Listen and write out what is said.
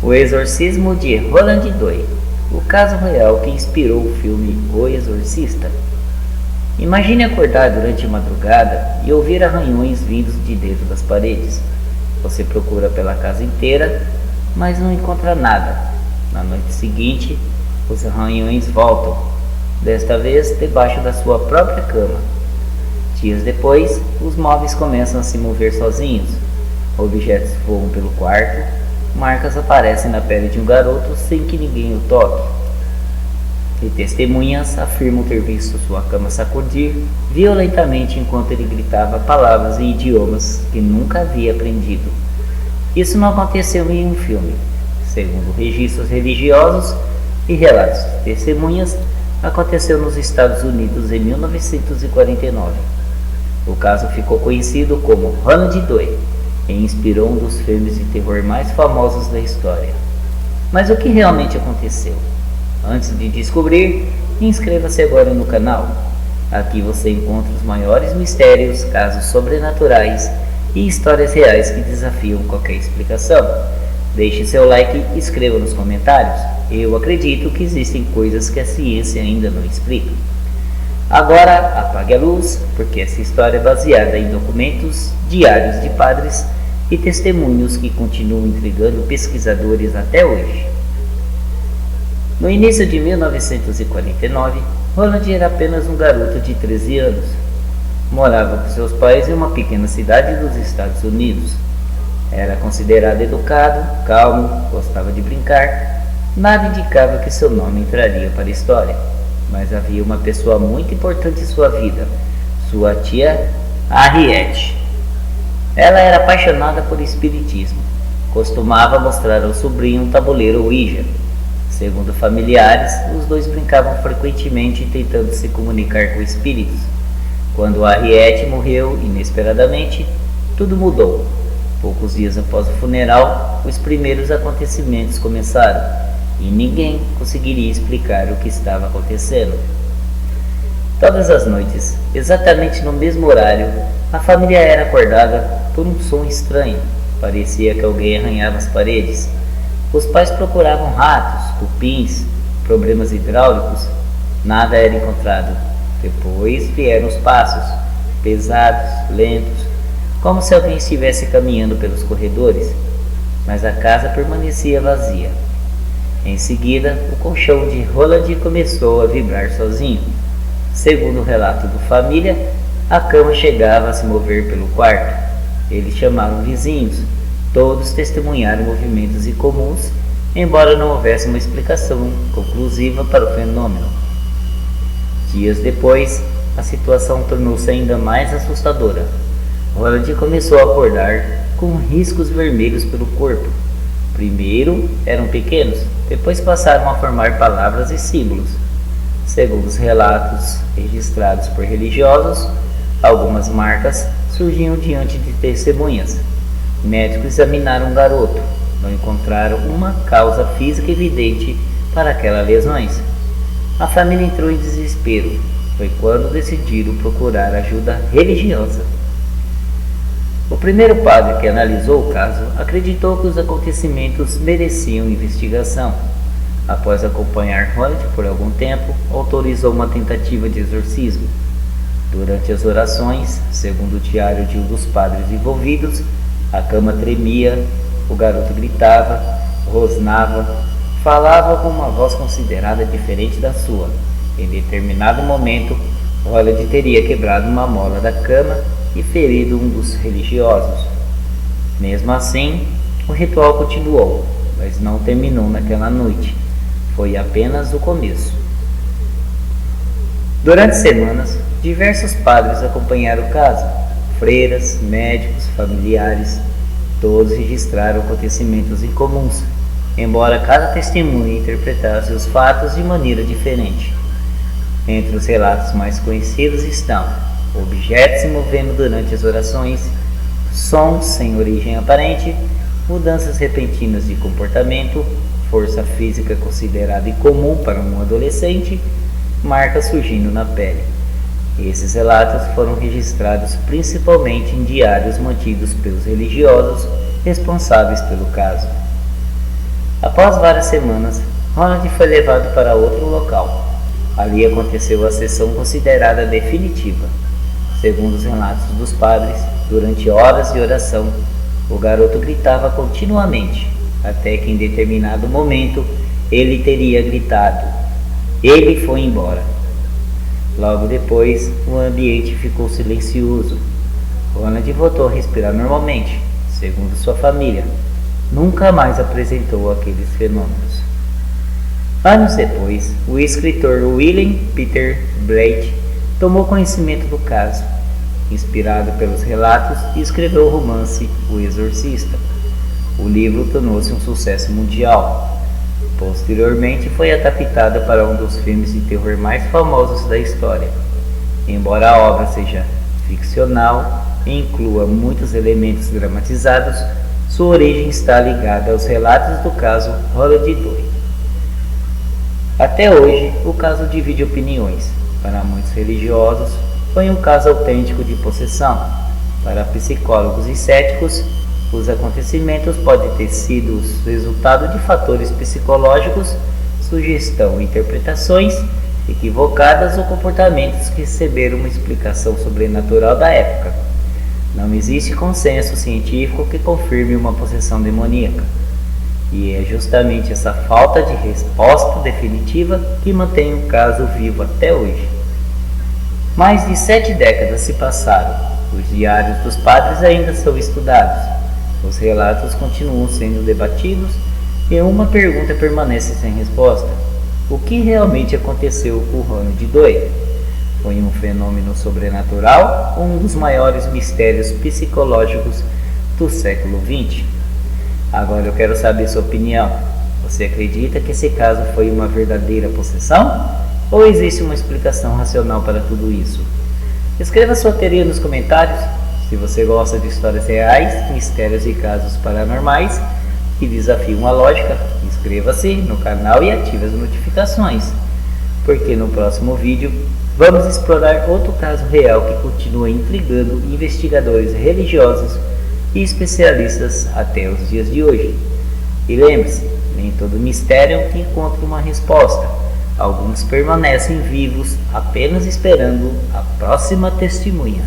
O Exorcismo de Roland Doe, o caso real que inspirou o filme O Exorcista. Imagine acordar durante a madrugada e ouvir arranhões vindos de dentro das paredes. Você procura pela casa inteira, mas não encontra nada. Na noite seguinte, os arranhões voltam, desta vez debaixo da sua própria cama. Dias depois, os móveis começam a se mover sozinhos. Objetos voam pelo quarto, marcas aparecem na pele de um garoto sem que ninguém o toque. E testemunhas afirmam ter visto sua cama sacudir violentamente enquanto ele gritava palavras em idiomas que nunca havia aprendido. Isso não aconteceu em um filme. Segundo registros religiosos e relatos de testemunhas, aconteceu nos Estados Unidos em 1949. O caso ficou conhecido como Roland Doe e inspirou um dos filmes de terror mais famosos da história. Mas o que realmente aconteceu? Antes de descobrir, inscreva-se agora no canal. Aqui você encontra os maiores mistérios, casos sobrenaturais e histórias reais que desafiam qualquer explicação. Deixe seu like e escreva nos comentários. Eu acredito que existem coisas que a ciência ainda não explica. Agora apague a luz, porque essa história é baseada em documentos, diários de padres e testemunhos que continuam intrigando pesquisadores até hoje. No início de 1949, Roland era apenas um garoto de 13 anos. Morava com seus pais em uma pequena cidade dos Estados Unidos. Era considerado educado, calmo, gostava de brincar. Nada indicava que seu nome entraria para a história. Mas havia uma pessoa muito importante em sua vida, sua tia Harriet. Ela era apaixonada por espiritismo. Costumava mostrar ao sobrinho um tabuleiro Ouija. Segundo familiares, os dois brincavam frequentemente tentando se comunicar com espíritos. Quando Harriet morreu inesperadamente, tudo mudou. Poucos dias após o funeral, os primeiros acontecimentos começaram e ninguém conseguiria explicar o que estava acontecendo. Todas as noites, exatamente no mesmo horário, a família era acordada por um som estranho. Parecia que alguém arranhava as paredes. Os pais procuravam ratos, cupins, problemas hidráulicos. Nada era encontrado. Depois vieram os passos, pesados, lentos, como se alguém estivesse caminhando pelos corredores, mas a casa permanecia vazia. Em seguida, o colchão de Roland começou a vibrar sozinho. Segundo o relato da família, a cama chegava a se mover pelo quarto. Eles chamaram vizinhos. Todos testemunharam movimentos incomuns, embora não houvesse uma explicação conclusiva para o fenômeno. Dias depois, a situação tornou-se ainda mais assustadora. Roland começou a acordar com riscos vermelhos pelo corpo. Primeiro eram pequenos, depois passaram a formar palavras e símbolos. Segundo os relatos registrados por religiosos, algumas marcas surgiam diante de testemunhas. Médicos examinaram o garoto, não encontraram uma causa física evidente para aquelas lesões. A família entrou em desespero. Foi quando decidiram procurar ajuda religiosa. O primeiro padre que analisou o caso acreditou que os acontecimentos mereciam investigação. Após acompanhar Roland por algum tempo, autorizou uma tentativa de exorcismo. Durante as orações, segundo o diário de um dos padres envolvidos, a cama tremia, o garoto gritava, rosnava, falava com uma voz considerada diferente da sua. Em determinado momento, Roland teria quebrado uma mola da cama e ferido um dos religiosos. Mesmo assim, o ritual continuou, mas não terminou naquela noite. Foi apenas o começo. Durante semanas, diversos padres acompanharam o caso. Freiras, médicos, familiares, todos registraram acontecimentos incomuns, embora cada testemunha interpretasse os fatos de maneira diferente. Entre os relatos mais conhecidos estão objetos se movendo durante as orações, sons sem origem aparente, mudanças repentinas de comportamento, força física considerada incomum para um adolescente, marcas surgindo na pele. Esses relatos foram registrados principalmente em diários mantidos pelos religiosos responsáveis pelo caso. Após várias semanas, Ronald foi levado para outro local. Ali aconteceu a sessão considerada definitiva. Segundo os relatos dos padres, durante horas de oração, o garoto gritava continuamente, até que em determinado momento ele teria gritado: "Ele foi embora". Logo depois, o ambiente ficou silencioso. Ronald voltou a respirar normalmente. Segundo sua família, nunca mais apresentou aqueles fenômenos. Anos depois, o escritor William Peter Blatty tomou conhecimento do caso. Inspirado pelos relatos, escreveu o romance O Exorcista. O livro tornou-se um sucesso mundial. Posteriormente, foi adaptada para um dos filmes de terror mais famosos da história. Embora a obra seja ficcional e inclua muitos elementos dramatizados, sua origem está ligada aos relatos do caso Ronald Doyle. Até hoje, o caso divide opiniões. Para muitos religiosos, foi um caso autêntico de possessão. Para psicólogos e céticos, os acontecimentos podem ter sido o resultado de fatores psicológicos, sugestão, interpretações equivocadas ou comportamentos que receberam uma explicação sobrenatural da época. Não existe consenso científico que confirme uma possessão demoníaca. E é justamente essa falta de resposta definitiva que mantém o caso vivo até hoje. Mais de 7 décadas se passaram. Os diários dos padres ainda são estudados. Os relatos continuam sendo debatidos e uma pergunta permanece sem resposta: o que realmente aconteceu com Ronald Doyle? Foi um fenômeno sobrenatural ou um dos maiores mistérios psicológicos do século XX? Agora eu quero saber sua opinião. Você acredita que esse caso foi uma verdadeira possessão? Ou existe uma explicação racional para tudo isso? Escreva sua teoria nos comentários. Se você gosta de histórias reais, mistérios e casos paranormais que desafiam a lógica, inscreva-se no canal e ative as notificações, porque no próximo vídeo vamos explorar outro caso real que continua intrigando investigadores religiosos e especialistas até os dias de hoje. E lembre-se, nem todo mistério encontra uma resposta. Alguns permanecem vivos apenas esperando a próxima testemunha.